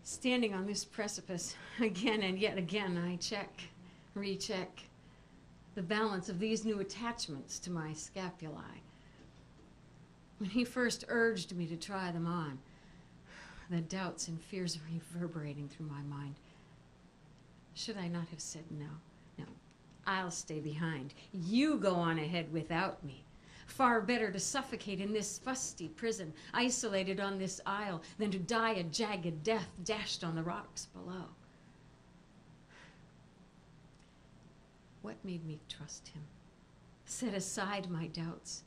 Standing on this precipice, again and yet again, I check, recheck the balance of these new attachments to my scapulae. When he first urged me to try them on, the doubts and fears reverberating through my mind. Should I not have said no? No, I'll stay behind. You go on ahead without me. Far better to suffocate in this fusty prison, isolated on this isle, than to die a jagged death dashed on the rocks below. What made me trust him? Set aside my doubts.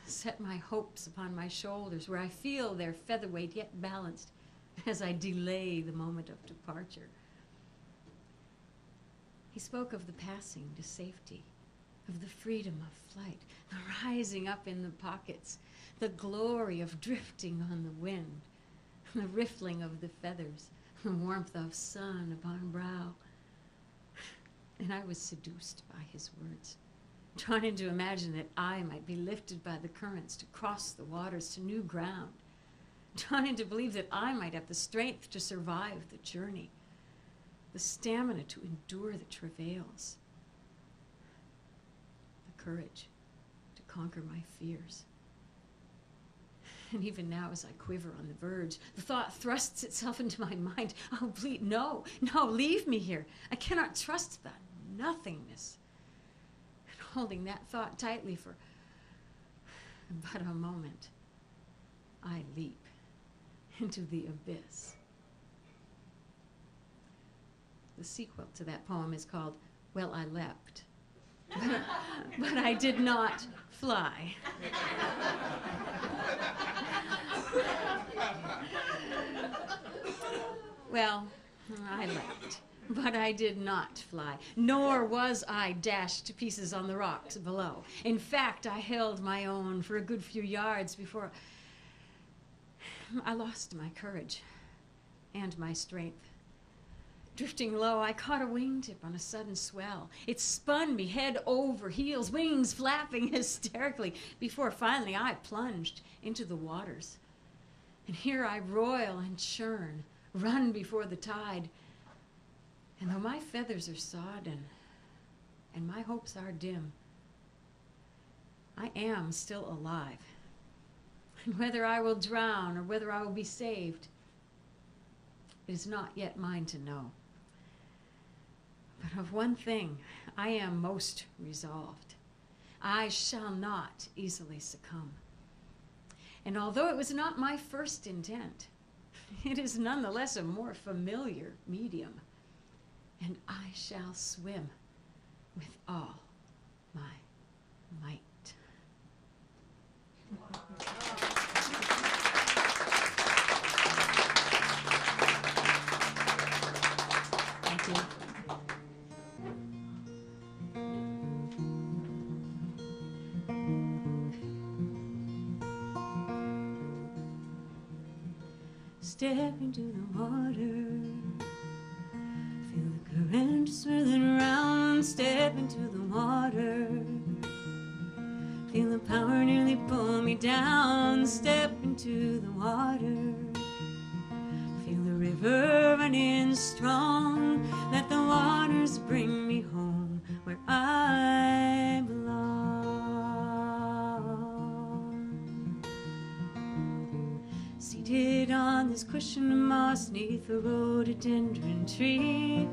Set my hopes upon my shoulders, where I feel their featherweight yet balanced as I delay the moment of departure. He spoke of the passing to safety, of the freedom of flight, the rising up in the pockets, the glory of drifting on the wind, the riffling of the feathers, the warmth of sun upon brow. And I was seduced by his words, trying to imagine that I might be lifted by the currents to cross the waters to new ground, trying to believe that I might have the strength to survive the journey, the stamina to endure the travails, the courage to conquer my fears. And even now, as I quiver on the verge, the thought thrusts itself into my mind. Oh, please, no, leave me here. I cannot trust that nothingness. And holding that thought tightly for but a moment, I leap into the abyss. The sequel to that poem is called Well, I Leapt, but I did not fly. Well, I leapt, but I did not fly, nor was I dashed to pieces on the rocks below. In fact, I held my own for a good few yards before I lost my courage and my strength. Drifting low, I caught a wingtip on a sudden swell. It spun me head over heels, wings flapping hysterically, before finally I plunged into the waters. And here I roil and churn, run before the tide. And though my feathers are sodden and my hopes are dim, I am still alive. And whether I will drown or whether I will be saved, it is not yet mine to know. But of one thing I am most resolved. I shall not easily succumb. And although it was not my first intent, it is nonetheless a more familiar medium. And I shall swim with all my might. Thank you. Step into the water, feel the current swirling around. Step into the water, feel the power nearly pull me down. Step into the water, feel the river running strong. Let the waters bring me home where I belong. Seated on this cushion of moss neath a rhododendron tree,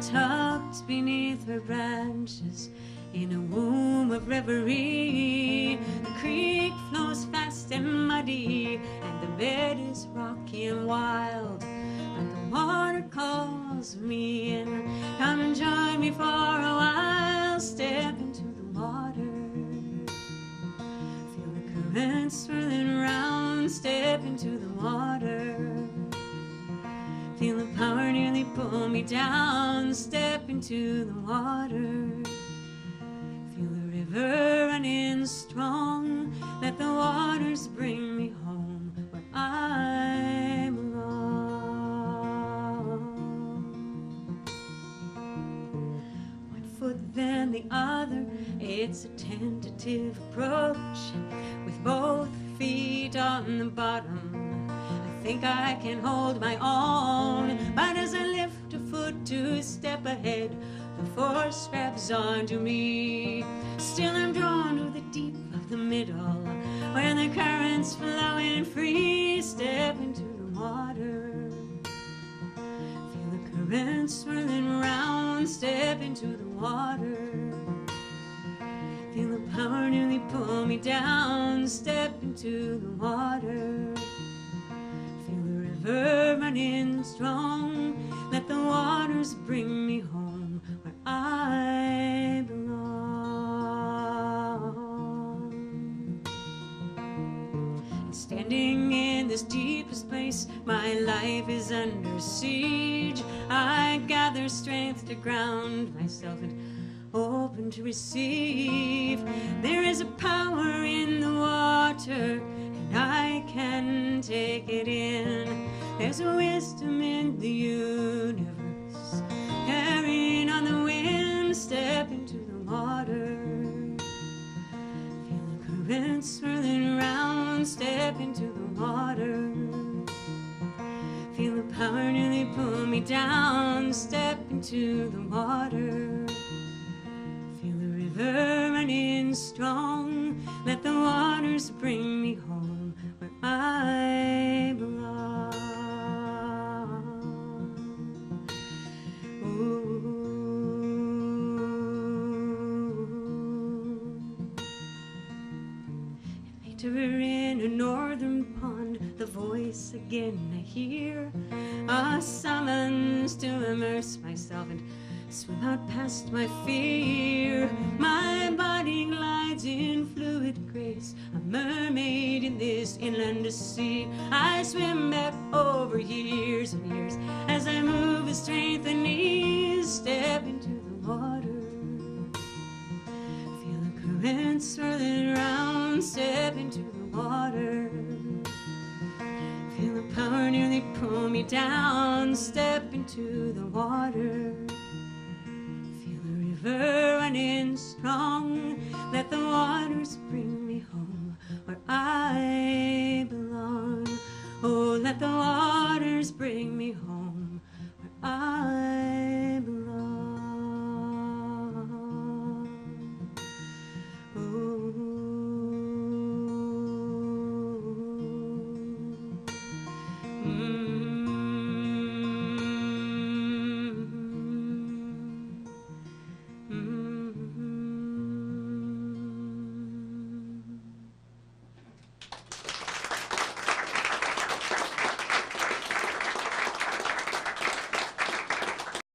tucked beneath her branches in a womb of reverie. The creek flows fast and muddy, and the bed is rocky and wild, but the water calls me in. Come and join me for a while. Step into the water, feel the current swirling around. Step into the water, feel the power nearly pull me down. Step into the water, feel the river running strong. Let the waters bring me home where I belong. One foot then the other, it's a tentative approach, with both feet on the bottom. I think I can hold my own, but as I lift a foot to step ahead, the force grabs onto me. Still I'm drawn to the deep of the middle, where the current's flowing free. Step into the water, feel the current swirling round. Step into the water, feel the power nearly pull me down. Step into the water, feel the river running strong. Let the waters bring me home where I belong. And standing in this deepest place, my life is under siege. I gather strength to ground myself and open to receive. There is a power in the water, and I can take it in. There's a wisdom in the universe, carrying on the wind. Step into the water, feel the current swirling around. Step into the water, feel the power nearly pull me down. Step into the water, river running strong. Let the waters bring me home where I belong. Ooh. Later in a northern pond, the voice again I hear, a summons to immerse myself and swim out past my fear. My body glides in fluid grace, a mermaid in this inland sea. I swim back over years and years as I move with strength and ease. Step into the water, feel the current swirling around. Step into the water, feel the power nearly pull me down. Step into the water, river running strong. Let the waters bring me home where I belong. Oh, let the waters bring me home where I